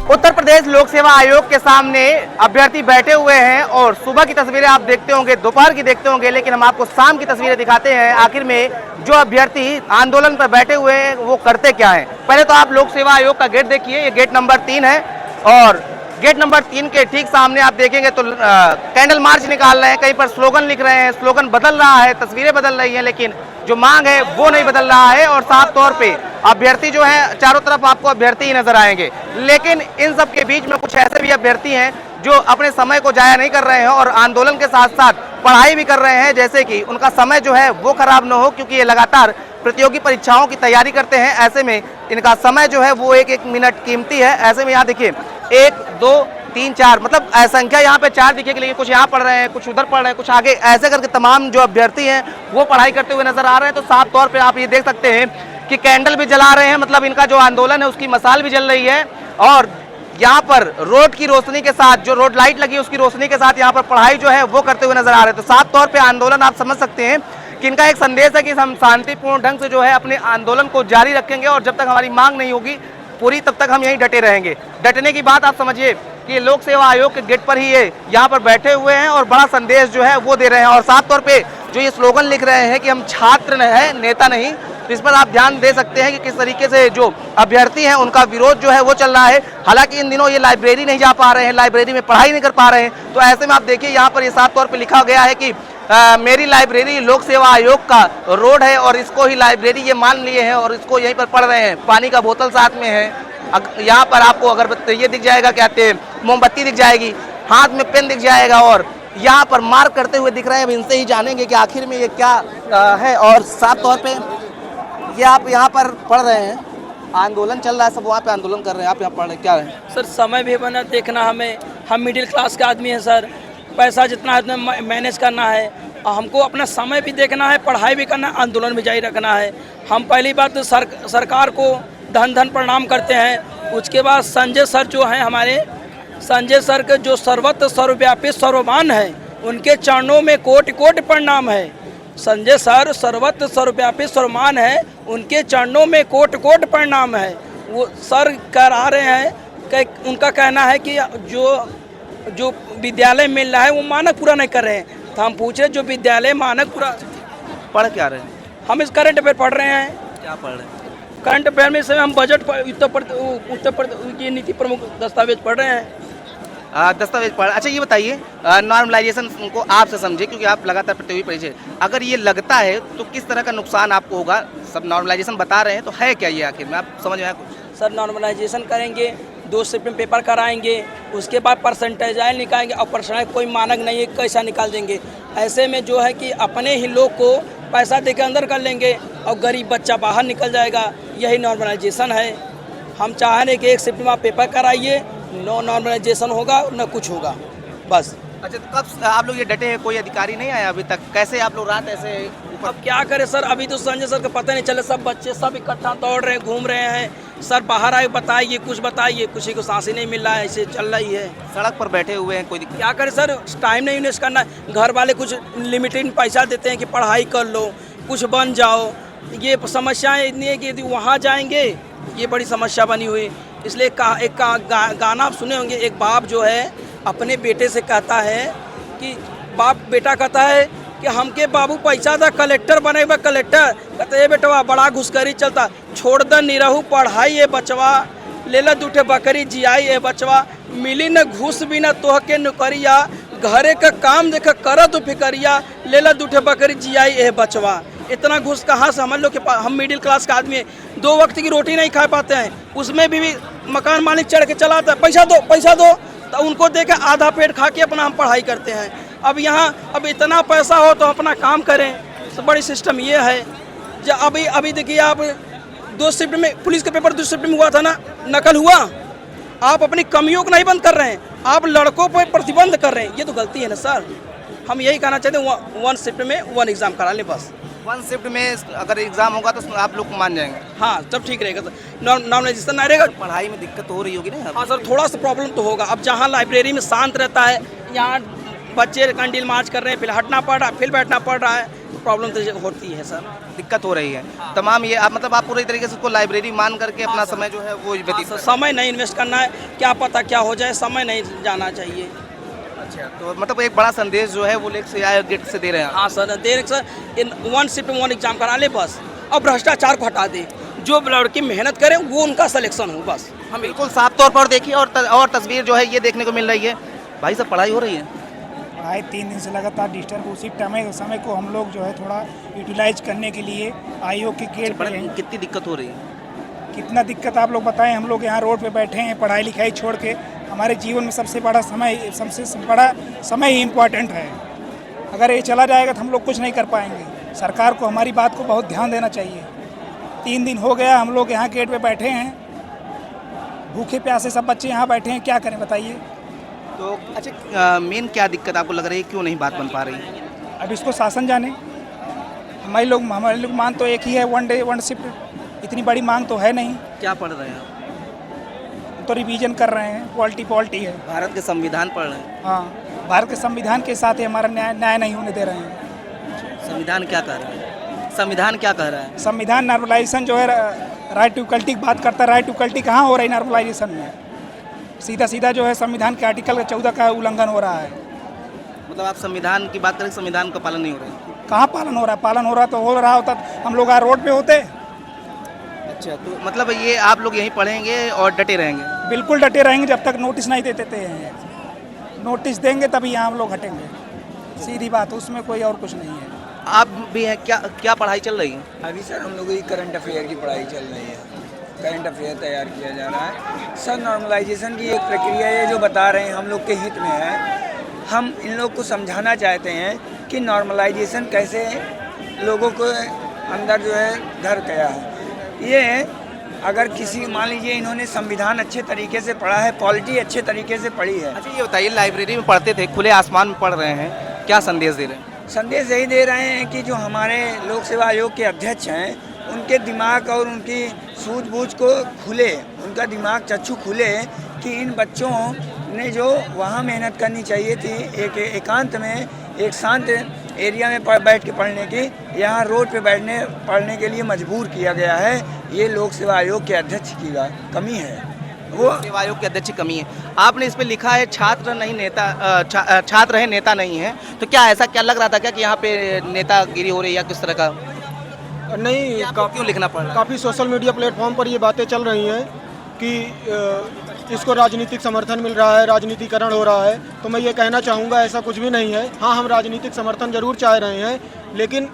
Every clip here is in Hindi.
उत्तर प्रदेश लोक सेवा आयोग के सामने अभ्यर्थी बैठे हुए हैं और सुबह की तस्वीरें आप देखते होंगे, दोपहर की देखते होंगे, लेकिन हम आपको शाम की तस्वीरें दिखाते हैं। आखिर में जो अभ्यर्थी आंदोलन पर बैठे हुए हैं वो करते क्या हैं। पहले तो आप लोक सेवा आयोग का गेट देखिए, ये गेट नंबर 3 है और गेट नंबर 3 के ठीक सामने आप देखेंगे तो कैंडल मार्च निकाल रहे हैं, कहीं पर स्लोगन लिख रहे हैं, स्लोगन बदल रहा है, तस्वीरें बदल रही हैं, लेकिन जो मांग है वो नहीं बदल रहा है। और साफ तौर पे अभ्यर्थी जो है चारों तरफ आपको अभ्यर्थी ही नजर आएंगे, लेकिन इन सब के बीच में कुछ ऐसे भी अभ्यर्थी हैं जो अपने समय को जाया नहीं कर रहे हैं और आंदोलन के साथ साथ पढ़ाई भी कर रहे हैं, जैसे कि उनका समय जो है वो खराब न हो, क्योंकि ये लगातार प्रतियोगी परीक्षाओं की तैयारी करते हैं। ऐसे में इनका समय जो है वो एक एक मिनट कीमती है। ऐसे में यहाँ देखिए 1 2 3 4 मतलब संख्या यहाँ पे 4 दिखेगी, लेकिन कुछ यहाँ पढ़ रहे हैं, कुछ उधर पढ़ रहे हैं, कुछ आगे, ऐसे करके तमाम जो अभ्यर्थी हैं वो पढ़ाई करते हुए नजर आ रहे हैं। तो साफ तौर पे आप ये देख सकते हैं कि कैंडल भी जला रहे हैं, मतलब इनका जो आंदोलन है उसकी मसाल भी जल रही है और यहाँ पर रोड की रोशनी के साथ, जो रोड लाइट लगी है उसकी रोशनी के साथ यहाँ पर पढ़ाई जो है वो करते हुए नजर आ रहे हैं। तो साफ तौर पे आंदोलन आप समझ सकते हैं कि इनका एक संदेश है कि हम शांतिपूर्ण ढंग से जो है अपने आंदोलन को जारी रखेंगे और जब तक हमारी मांग नहीं होगी पूरी तब तक हम यहीं डटे रहेंगे। डटने की बात आप समझिए कि लोक सेवा आयोग के गेट पर ही ये यहाँ पर बैठे हुए हैं और बड़ा संदेश जो है वो दे रहे हैं। और साफ तौर पे जो ये स्लोगन लिख रहे हैं कि हम छात्र हैं, नेता नहीं, तो इस पर आप ध्यान दे सकते हैं कि किस तरीके से जो अभ्यर्थी हैं उनका विरोध जो है वो चल रहा है। हालांकि इन दिनों ये लाइब्रेरी नहीं जा पा रहे हैं, लाइब्रेरी में पढ़ाई नहीं कर पा रहे हैं। तो ऐसे में आप देखिए यहाँ पर ये साफ तौर पर लिखा गया है कि मेरी लाइब्रेरी लोक सेवा आयोग का रोड है और इसको ही लाइब्रेरी ये मान लिए हैं और इसको यहीं पर पढ़ रहे हैं। पानी का बोतल साथ में है, यहाँ पर आपको अगरबत्ती ये दिख जाएगा, क्या कहते हैं, मोमबत्ती दिख जाएगी, हाथ में पेन दिख जाएगा और यहाँ पर मार्क करते हुए दिख रहे हैं। अब इनसे ही जानेंगे कि आखिर में ये क्या है। और साफ तौर पे ये आप यहाँ पर पढ़ रहे हैं, आंदोलन चल रहा है, सब वहाँ पे आंदोलन कर रहे हैं, आप यहाँ पढ़ रहे हैं, क्या है सर? समय भी बना देखना हमें, हम मिडिल क्लास के आदमी हैं सर, पैसा जितना है उतना मैनेज करना है और हमको अपना समय भी देखना है, पढ़ाई भी करना है, आंदोलन भी जारी रखना है। हम पहली बात तो सरकार को धन धन प्रणाम करते हैं। उसके बाद संजय सर जो हैं हमारे, संजय सर के जो सर्वत्र सर्वव्यापी सर्वमान है, उनके चरणों में कोटि कोटि प्रणाम है। संजय सर सर्वत्र सर्वव्यापी सर्वमान है, उनके चरणों में कोटि कोटि प्रणाम है। वो सर कह रहे हैं कि उनका कहना है कि जो विद्यालय मिल रहा है वो मानक पूरा नहीं कर रहे हैं। तो हम पूछ रहे जो विद्यालय मानक पूरा पढ़ क्या रहे हैं? हम इस करंट अफेयर पढ़ रहे हैं। क्या पढ़ रहे हैं? करंट अफेयर में से हम बजट उत्तर प्रदेश की नीति प्रमुख दस्तावेज पढ़ रहे हैं। दस्तावेज पढ़। अच्छा ये बताइए, नॉर्मलाइजेशन को आपसे समझे, क्योंकि आप लगातार प्रतियोगी परीक्षा, अगर ये लगता है तो किस तरह का नुकसान आपको होगा? सब नॉर्मलाइजेशन बता रहे हैं तो है क्या ये आखिर में, आप समझ में आया कुछ? सर नॉर्मलाइजेशन करेंगे, 2 शिफ्ट में पेपर कराएंगे, उसके बाद परसेंटेजाइल निकालेंगे और परसेंटाइल कोई मानक नहीं है, कैसा निकाल देंगे। ऐसे में जो है कि अपने ही लोग को पैसा देकर अंदर कर लेंगे और गरीब बच्चा बाहर निकल जाएगा। यही नॉर्मलाइजेशन है। हम चाह रहे कि 1 शिफ्ट में आप पेपर कराइए, नो नॉर्मलाइजेशन होगा न कुछ होगा, बस। अच्छा तो कब आप लोग ये डटे हैं? कोई अधिकारी नहीं आया अभी तक? कैसे आप लोग रात ऐसे अब क्या करें सर, अभी तो संजय सर को पता नहीं चले, सब बच्चे सब इकट्ठा दौड़ रहे हैं, घूम रहे हैं। सर बाहर आए बताइए, कुछ बताइए, किसी को सांस ही नहीं मिल रहा है, ऐसे चल रही है। सड़क पर बैठे हुए हैं, कोई क्या करें सर, टाइम नहीं इन्वेस्ट करना। घर वाले कुछ लिमिटेड पैसा देते हैं कि पढ़ाई कर लो, कुछ बन जाओ। ये समस्याएं इतनी है कि यदि वहाँ जाएंगे ये बड़ी समस्या बनी हुई। इसलिए एक गाना आप सुने होंगे, एक बाप जो है अपने बेटे से कहता है कि बेटा कहता है कि हमके बाबू पैसा था कलेक्टर बने बा कलेक्टर, कहते ये बेटवा बड़ा घुसखोरी चलता, छोड़ द निरहू पढ़ाई ये बचवा, ले ला दूठे बकरी जियाई ये बचवा, मिली न घूस भी न तोह के नौकरिया, घरे का काम देख कर तो फिकरिया, ले ला दूठे बकरी जियाई ये बचवा। इतना घूस कहाँ से? हम लोग के पास, हम मिडिल क्लास का आदमी है, 2 वक्त की रोटी नहीं खा पाते हैं, उसमें भी मकान मालिक चढ़ के चलाता है, पैसा दो तो उनको दे के आधा पेट खा के अपना हम पढ़ाई करते हैं। अब यहाँ अब इतना पैसा हो तो अपना काम करें, तो बड़ी सिस्टम ये है। जब अभी देखिए आप 2 शिफ्ट में पुलिस का पेपर 2 शिफ्ट में हुआ था ना, नकल हुआ। आप अपनी कमियों को नहीं बंद कर रहे हैं, आप लड़कों पर प्रतिबंध कर रहे हैं, ये तो गलती है ना सर। हम यही कहना चाहते हैं 1 शिफ्ट में 1 एग्ज़ाम करा लें बस। 1 शिफ्ट में अगर एग्जाम होगा तो आप लोग मान जाएंगे? हाँ तब ठीक रहेगा सर, नॉर्मलाइजेशन नहीं रहेगा। पढ़ाई में दिक्कत हो रही होगी ना? हाँ सर, थोड़ा सा प्रॉब्लम तो होगा। अब जहाँ लाइब्रेरी में शांत रहता है, यहाँ बच्चे कैंडल मार्च कर रहे हैं, फिर हटना पड़ रहा है, फिर बैठना पड़ रहा है, प्रॉब्लम तो होती है सर। दिक्कत हो रही है तमाम। ये आप मतलब आप पूरी तरीके से उसको लाइब्रेरी मान करके अपना समय जो है वो व्यतीत कर समय नहीं इन्वेस्ट करना है, क्या पता क्या हो जाए, समय नहीं जाना चाहिए। अच्छा, तो मतलब एक बड़ा संदेश जो है वो लेकर से आए गेट से दे रहे हैं आप। हाँ सर, देर सर इन 1 शिफ्ट 1 एग्जाम करा ले बस, अब भ्रष्टाचार को हटा दे, जो लड़की मेहनत करे वो उनका सिलेक्शन हो बस। हम बिल्कुल साफ तौर पर देखिए और तस्वीर जो है ये देखने को मिल रही है। भाई साहब पढ़ाई हो रही है? पढ़ाई 3 दिन से लगातार डिस्टर्ब, उसी समय को हम लोग जो है थोड़ा यूटिलाइज करने के लिए आयोग के गेट पर हैं। कितनी दिक्कत हो रही है? कितना दिक्कत आप लोग बताएं, हम लोग यहाँ रोड पे बैठे हैं, पढ़ाई लिखाई छोड़ के हमारे जीवन में सबसे बड़ा समय ही इम्पोर्टेंट है। अगर ये चला जाएगा तो हम लोग कुछ नहीं कर पाएंगे। सरकार को हमारी बात को बहुत ध्यान देना चाहिए। 3 दिन हो गया हम लोग यहाँ गेट पे बैठे हैं, भूखे प्यासे सब बच्चे यहाँ बैठे हैं, क्या करें बताइए। तो अच्छा, मेन क्या दिक्कत आपको लग रही है, क्यों नहीं बात बन पा रही? अब इसको शासन जाने। हमारे लोग मांग तो एक ही है, 1 डे 1 शिफ्ट। इतनी बड़ी मांग तो है नहीं। क्या पढ़ रहे हैं? तो रिवीजन कर रहे हैं, पॉलिटी है। भारत के संविधान पढ़ रहे हैं? हाँ, भारत के संविधान के साथ ही हमारा न्याय नहीं होने दे रहे हैं। संविधान क्या कह रहा है? संविधान क्या कह रहा है? संविधान नॉर्मलाइजेशन जो है राइट टू इक्वलिटी की बात करता है। राइट टू इक्वलिटी कहाँ हो रही है नॉर्मलाइजेशन में? सीधा जो है संविधान के आर्टिकल 14 का उल्लंघन हो रहा है। मतलब आप संविधान की बात करें, संविधान का पालन नहीं हो रहा है? कहाँ पालन हो रहा है? पालन हो रहा तो हो रहा होता हम लोग आज रोड पे होते। अच्छा, तो मतलब ये आप लोग यहीं पढ़ेंगे और डटे रहेंगे? बिल्कुल डटे रहेंगे जब तक नोटिस नहीं देते हैं। नोटिस देंगे तभी यहाँ हम लोग हटेंगे, सीधी बात, उसमें कोई और कुछ नहीं है। आप भी हैं? क्या पढ़ाई चल रही है? अभी सर हम लोगों की करंट अफेयर की पढ़ाई चल रही है, करंट अफेयर तैयार किया जा रहा है। सर नॉर्मलाइजेशन की एक प्रक्रिया है जो बता रहे हैं हम लोग के हित में है। हम इन लोग को समझाना चाहते हैं कि नॉर्मलाइजेशन कैसे लोगों को अंदर जो है घर गया है। ये अगर किसी मान लीजिए इन्होंने संविधान अच्छे तरीके से पढ़ा है, पॉलिटी अच्छे तरीके से पढ़ी है। अच्छा, ये बताइए, लाइब्रेरी में पढ़ते थे, खुले आसमान में पढ़ रहे हैं, क्या संदेश दे रहे हैं? संदेश यही दे रहे हैं कि जो हमारे लोक सेवा आयोग के अध्यक्ष हैं उनके दिमाग और उनकी सूझबूझ को खुले, उनका दिमाग चक्षु खुले कि इन बच्चों ने जो वहाँ मेहनत करनी चाहिए थी एक एकांत में, एक शांत एरिया में बैठ के पढ़ने की, यहाँ रोड पे पढ़ने के लिए मजबूर किया गया है। ये लोक सेवा आयोग के अध्यक्ष की कमी है, वो सेवा आयोग के अध्यक्ष की कमी है। आपने इस पे लिखा है छात्र नहीं नेता, छात्र है नेता नहीं है, तो क्या ऐसा क्या लग रहा था क्या कि यहाँ पे नेतागिरी हो रही है या किस तरह का? नहीं, क्यों लिखना पड़ रहा है? काफ़ी सोशल मीडिया प्लेटफॉर्म पर ये बातें चल रही हैं कि इसको राजनीतिक समर्थन मिल रहा है, राजनीतिकरण हो रहा है। तो मैं ये कहना चाहूँगा ऐसा कुछ भी नहीं है। हाँ, हम राजनीतिक समर्थन जरूर चाह रहे हैं, लेकिन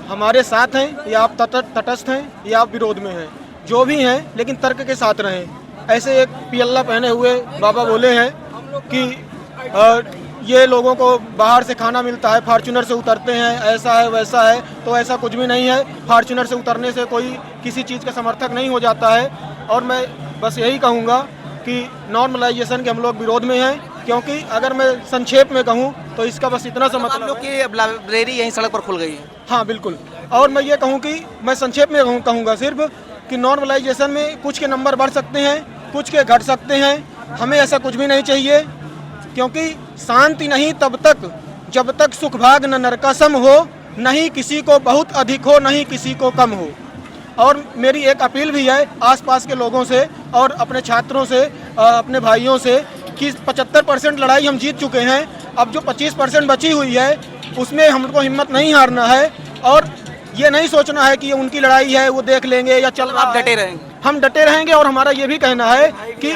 हमारे साथ हैं या आप तटस्थ हैं या आप विरोध में हैं, जो भी हैं, लेकिन तर्क के साथ रहें। ऐसे एक पियल्ला पहने हुए बाबा बोले हैं कि ये लोगों को बाहर से खाना मिलता है, फॉर्च्यूनर से उतरते हैं, ऐसा है वैसा है, तो ऐसा कुछ भी नहीं है। फॉर्च्यूनर से उतरने से कोई किसी चीज़ का समर्थक नहीं हो जाता है। और मैं बस यही कहूँगा कि नॉर्मलाइजेशन के हम लोग विरोध में हैं, क्योंकि अगर मैं संक्षेप में कहूँ तो इसका बस इतना सा मतलब लोग की लाइब्रेरी यहीं सड़क पर खुल गई है। हाँ बिल्कुल। और मैं ये कहूँ कि मैं संक्षेप में कहूँगा सिर्फ कि नॉर्मलाइजेशन में कुछ के नंबर बढ़ सकते हैं, कुछ के घट सकते हैं। हमें ऐसा कुछ भी नहीं चाहिए, क्योंकि शांति नहीं तब तक जब तक सुख भाग न नरकसम हो, नहीं किसी को बहुत अधिक हो, नहीं किसी को कम हो। और मेरी एक अपील भी है आसपास के लोगों से और अपने छात्रों से, अपने भाइयों से, कि 75% लड़ाई हम जीत चुके हैं। अब जो 25% बची हुई है उसमें हमको हिम्मत नहीं हारना है और ये नहीं सोचना है कि ये उनकी लड़ाई है, वो देख लेंगे या चल रहा है। डटे रहेंगे, हम डटे रहेंगे। और हमारा ये भी कहना है कि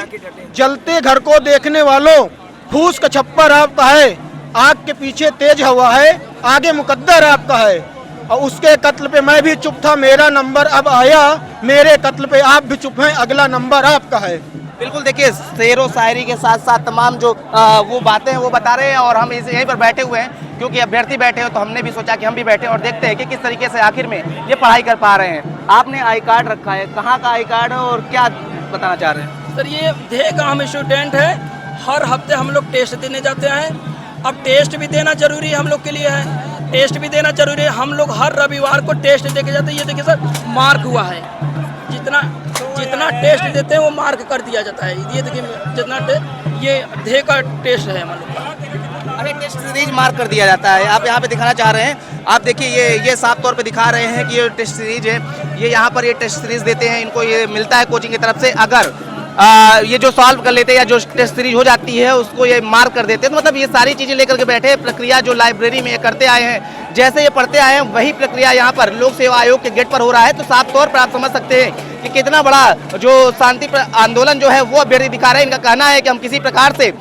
जलते घर को देखने वालों, फूस का छप्पर आपका है, आग के पीछे तेज हवा है, आगे मुकद्दर आपका है। और उसके कत्ल पे मैं भी चुप था, मेरा नंबर अब आया, मेरे कत्ल पे आप भी चुप हैं, अगला नंबर आपका है। बिल्कुल, देखिए शेर व शायरी के साथ साथ तमाम जो वो बातें हैं वो बता रहे हैं और हम यहीं पर बैठे हुए हैं क्योंकि अभ्यर्थी बैठे हो, तो हमने भी सोचा कि हम भी बैठे और देखते हैं कि किस तरीके से आखिर में ये पढ़ाई कर पा रहे हैं। आपने आई कार्ड रखा है, कहाँ का आई कार्ड है और क्या बताना चाह रहे हैं? सर ये ढेर का हम स्टूडेंट है, हर हफ्ते हम लोग टेस्ट देने जाते हैं। अब टेस्ट भी देना जरूरी हम लोग के लिए है, टेस्ट भी देना जरूरी है। हम लोग हर रविवार को टेस्ट दे के जाते हैं। ये देखिए सर, मार्क हुआ है, जितना टेस्ट देते हैं वो मार्क कर दिया जाता है। ये देखिए जितना ये ढेर का टेस्ट है हम लोग का। अरे टेस्ट सीरीज मार्क कर दिया जाता है। आप यहाँ पे दिखाना चाह रहे हैं आप देखिए ये साफ तौर पे दिखा रहे हैं कि ये टेस्ट सीरीज है, ये यहाँ पर ये टेस्ट सीरीज देते हैं, इनको ये मिलता है कोचिंग की तरफ से। अगर ये जो सॉल्व कर लेते हैं या जो टेस्ट सीरीज हो जाती है उसको ये मार्क कर देते हैं। तो मतलब ये सारी चीज़ें लेकर के बैठे, प्रक्रिया जो लाइब्रेरी में ये करते आए हैं, जैसे ये पढ़ते आए हैं वही प्रक्रिया यहाँ पर लोक सेवा आयोग के गेट पर हो रहा है। तो साफ तौर पर आप समझ सकते हैं कि कितना बड़ा जो शांति आंदोलन जो है वो अभ्यर्थी दिखा रहे हैं। इनका कहना है कि हम किसी प्रकार से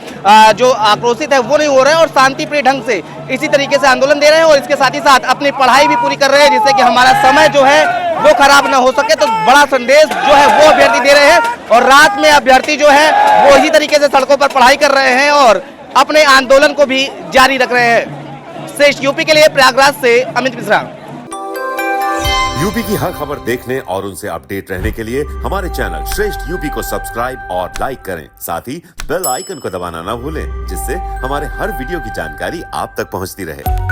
जो आक्रोशित है वो नहीं हो रहे हैं और शांतिप्रिय ढंग से इसी तरीके से आंदोलन दे रहे हैं और इसके साथ ही साथ अपनी पढ़ाई भी पूरी कर रहे हैं, जिससे कि हमारा समय जो है वो खराब ना हो सके। तो बड़ा संदेश जो है वो अभ्यर्थी दे रहे हैं और रात में अभ्यर्थी जो है वो इसी तरीके से सड़कों पर पढ़ाई कर रहे हैं और अपने आंदोलन को भी जारी रख रहे हैं। श्रेष्ठ यूपी के लिए प्रयागराज से अमित मिश्रा। यूपी की हर खबर देखने और उनसे अपडेट रहने के लिए हमारे चैनल श्रेष्ठ यूपी को सब्सक्राइब और लाइक करें। साथ ही बेल आइकन को दबाना ना भूलें, जिससे हमारे हर वीडियो की जानकारी आप तक पहुंचती रहे।